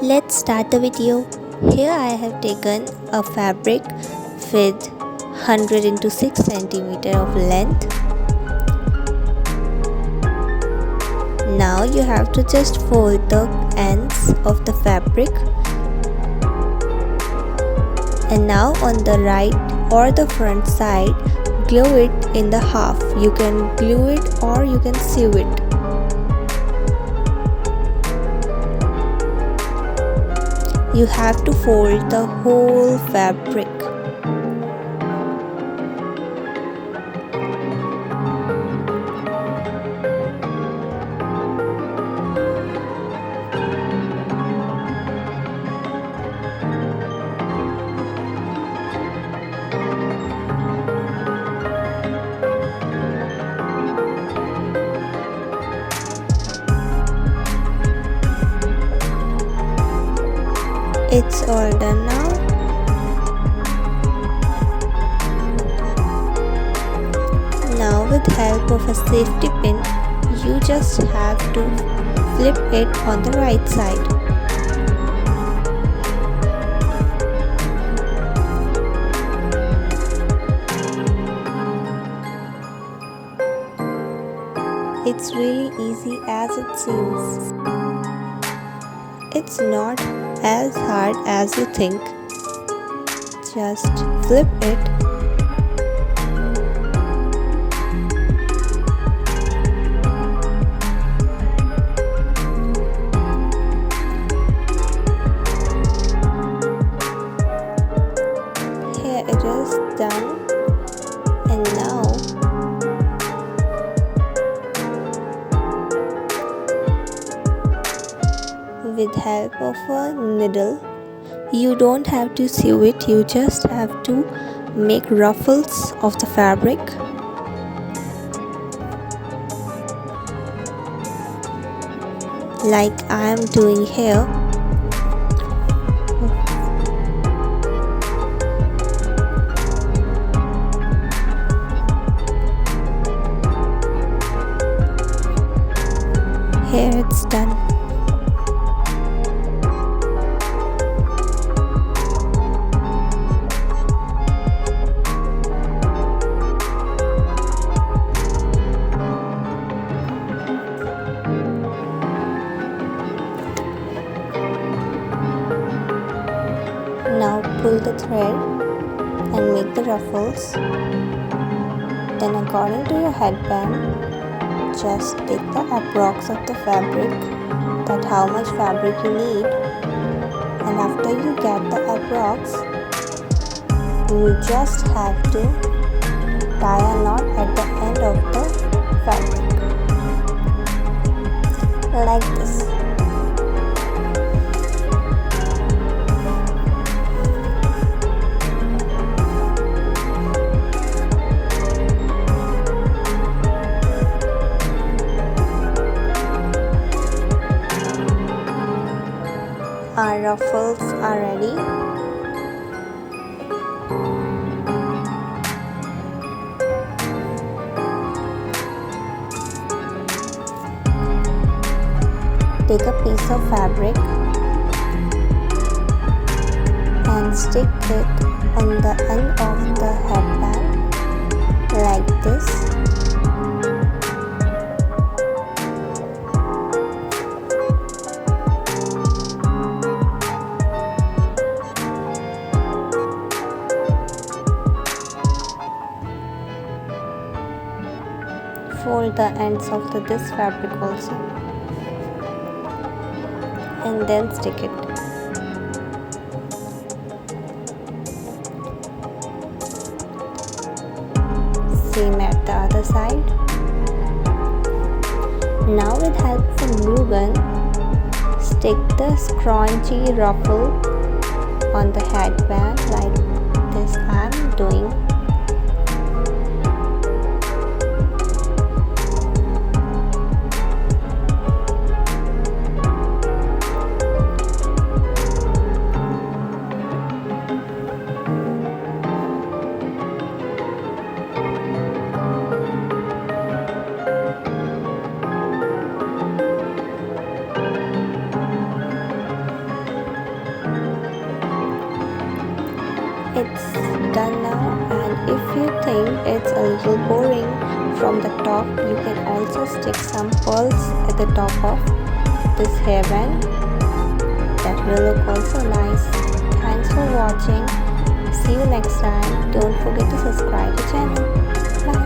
Let's start the video. Here I have taken a fabric with 100 into 6 cm of length. Now you have to just fold the ends of the fabric, and now on the right or the front side glue it in the half. You can glue it or you can sew it. You have to fold the whole fabric. It's all done now. Now with help of a safety pin, you just have to flip it on the right side. It's really easy as it seems. It's not as hard as you think. Just flip it. Here it is done, and now with help of a needle, you don't have to sew it, you just have to make ruffles of the fabric. Like I am doing here. Here it's done. Now pull the thread and make the ruffles. Then according to your headband, just take the approx of the fabric, that how much fabric you need, and after you get the approx, you just have to tie a knot at the end of the fabric like this. Our ruffles are ready. Take a piece of fabric and stick it on the end of the headband like this. Fold the ends of this fabric also, and then stick it. Same at the other side. Now with help from glue gun, stick the scrunchie ruffle on the headband like this I am doing. It's done now, and if you think it's a little boring from the top, you can also stick some pearls at the top of this hairband. That will look also nice. Thanks for watching. See you next time. Don't forget to subscribe to the channel. Bye.